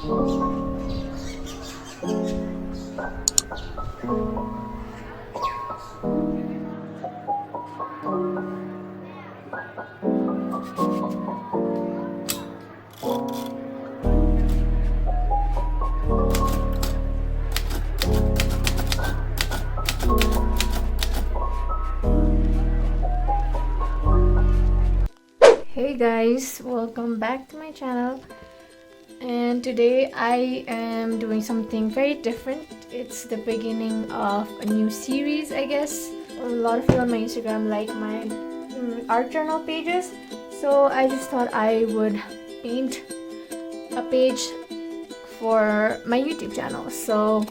Hey guys, welcome back to my channel, and today I am doing something very different. It's the beginning of a new series, I guess. A lot of you on my Instagram like my art journal pages, so I just thought I would paint a page for my YouTube channel. So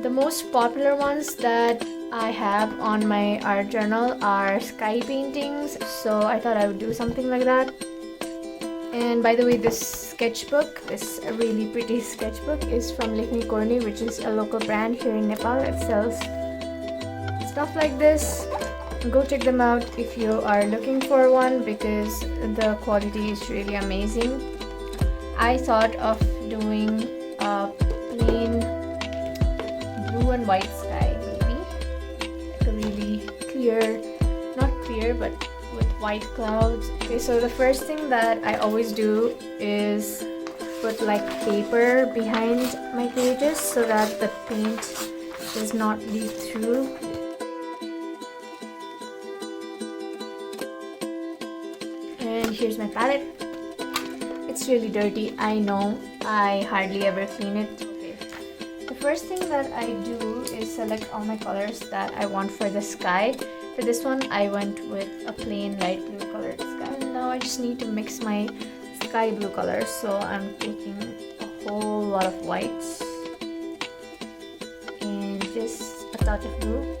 the most popular ones that I have on my art journal are sky paintings, so I thought I would do something like that. And by the way, this sketchbook, this really pretty sketchbook, is from Lekhnekorne, which is a local brand here in Nepal. It sells stuff like this. Go check them out if you are looking for one, because the quality is really amazing. I thought of doing a plain blue and white sky, not clear, but with white clouds. Okay, so the first thing that I always do is put like paper behind my pages so that the paint does not leak through. And here's my palette. It's really dirty, I know. I hardly ever clean it. Okay. The first thing that I do is select all my colors that I want for the sky. For this one, I went with a plain light blue colored sky. Now I just need to mix my sky blue colors, so I'm taking a whole lot of whites and just a touch of blue.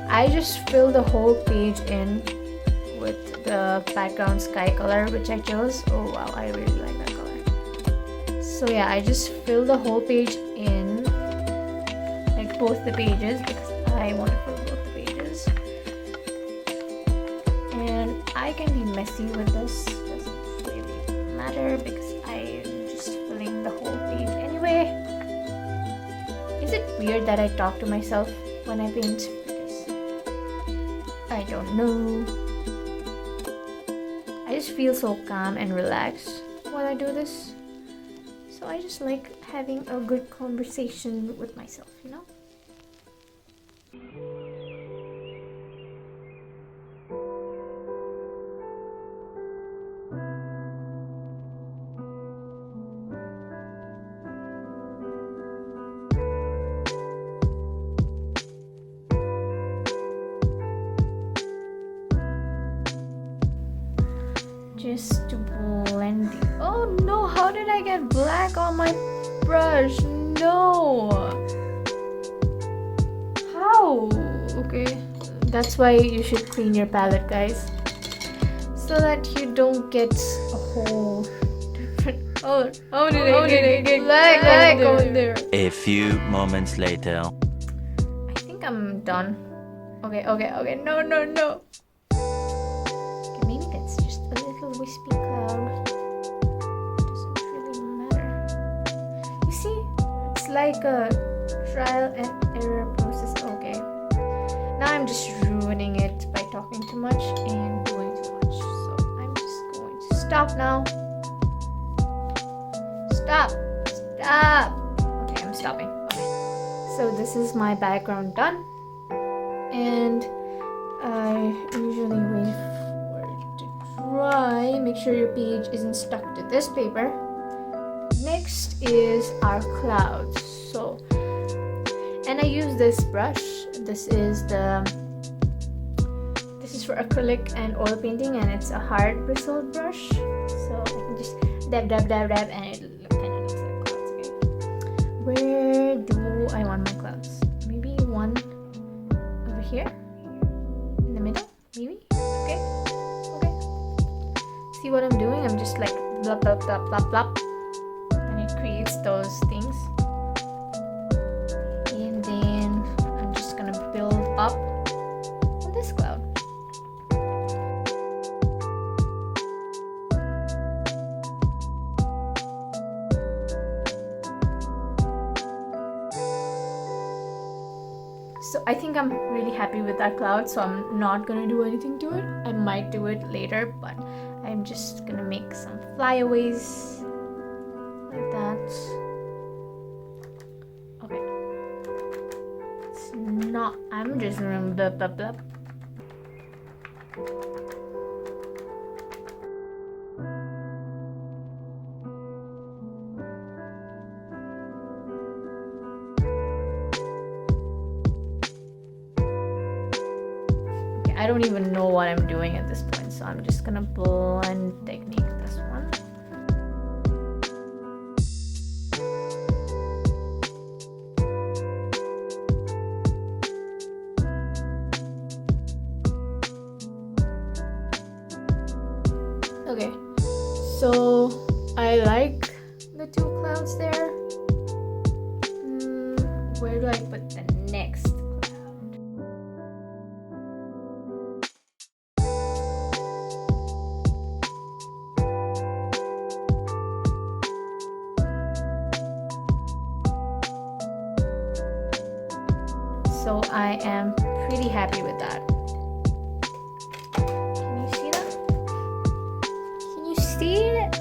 I just fill the whole page in with the background sky color, which I chose. Oh wow, I really like that color. So yeah, I just fill the whole page in, like both the pages, because I want to fill both the pages. And I can be messy with this, doesn't really matter because I am just filling the whole page anyway. Is it weird that I talk to myself when I paint? Because I don't know. I just feel so calm and relaxed while I do this. So I just like having a good conversation with myself, you know? Just to blend it. Oh no, how did I get black on my brush? No. How? Okay, that's why you should clean your palette, guys, so that you don't get a whole different. Oh, did I get black on there? A few moments later. I think I'm done. Okay. No. Wispy cloud. Doesn't really matter. You see, it's like a trial and error process. Okay, now I'm just ruining it by talking too much and doing too much, so I'm just going to stop now. Stop. Okay, I'm stopping. Okay, so this is my background done, and I usually wait for it to dry. Make sure your page isn't stuck to this paper. Next is our clouds. And I use this brush. This is for acrylic and oil painting, and it's a hard bristled brush. So I can just dab, and it kind of looks like clouds. Okay. Where do I want my clouds? Maybe one over here, in the middle, maybe. Okay. See what I'm doing? I'm just like blop, and it creates those things. And then I'm just gonna build up on this cloud. So I think I'm really happy with that cloud, so I'm not gonna do anything to it. I might do it later, but I'm just gonna make some flyaways like that. Okay. It's not, I'm just gonna blah blah blah. I don't even know what I'm doing at this point, so I'm just gonna blend technique this one. Okay, so I like the two clouds there. Where do I put the next? So I am pretty happy with that. Can you see that? Can you see it?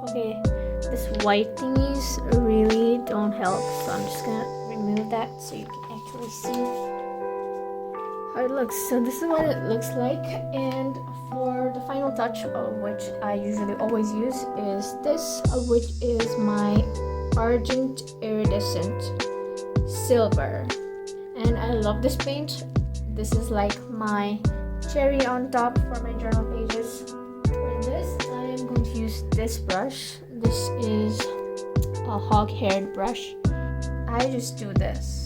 Okay, this white thingies really don't help, so I'm just gonna remove that so you can actually see how it looks. So this is what it looks like, and for the final touch, which I usually always use, is this, which is my Argent Iridescent Silver, and I love this paint. This is like my cherry on top for my journal pages. For this, I am going to use this brush. This is a hog-haired brush. I just do this.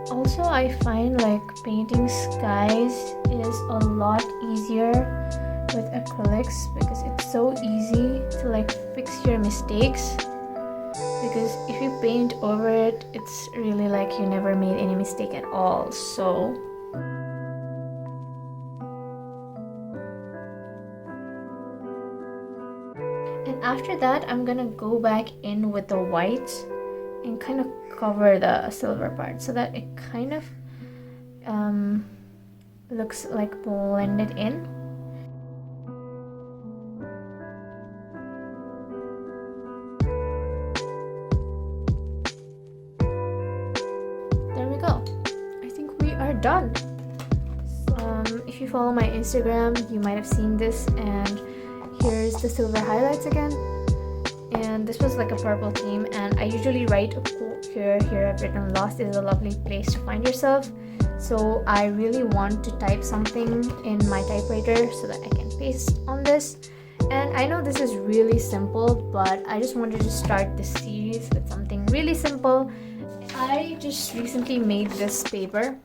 Also, I find like painting skies is a lot easier with acrylics because it's so easy to like fix your mistakes, because if you paint over it, it's really like you never made any mistake at all. So and after that, I'm gonna go back in with the white and kind of cover the silver part so that it kind of looks like blended in. There we go. I think we are done. If you follow my Instagram, you might have seen this, and here's the silver highlights again. And this was like a purple theme, and I usually write a quote here. I've written, "Lost is a lovely place to find yourself." So I really want to type something in my typewriter so that I can paste on this. And I know this is really simple, but I just wanted to start this series with something really simple. I just recently made this paper.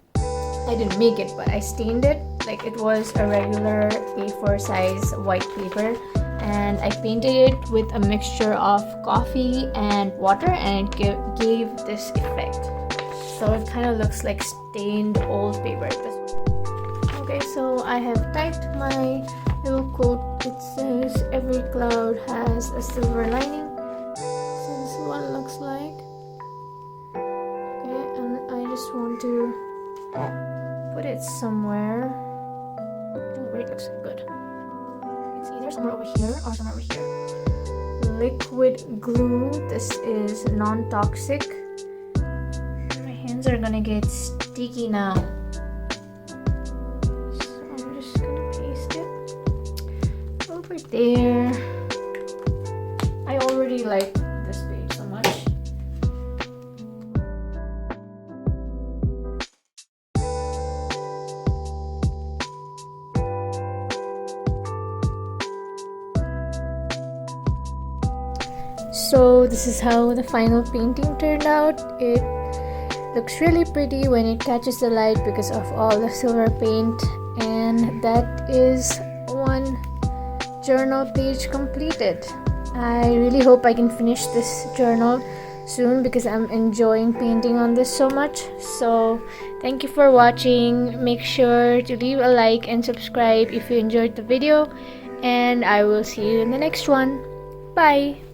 I didn't make it, but I stained it. Like, it was a regular A4 size white paper, and I painted it with a mixture of coffee and water, and it gave this effect. So it kind of looks like stained old paper. Okay, so I have typed my little quote. It says, "Every cloud has a silver lining." So this is what it looks like. Okay, and I just want to put it somewhere. Oh, wait, it looks good. It's either somewhere over here or somewhere over here. Liquid glue. This is non-toxic. My hands are gonna get sticky now. So I'm just gonna paste it over there. I already like this page so much. So this is how the final painting turned out. It looks really pretty when it catches the light because of all the silver paint. And that is one journal page completed. I really hope I can finish this journal soon because I'm enjoying painting on this so much. So thank you for watching. Make sure to leave a like and subscribe if you enjoyed the video, and I will see you in the next one. Bye.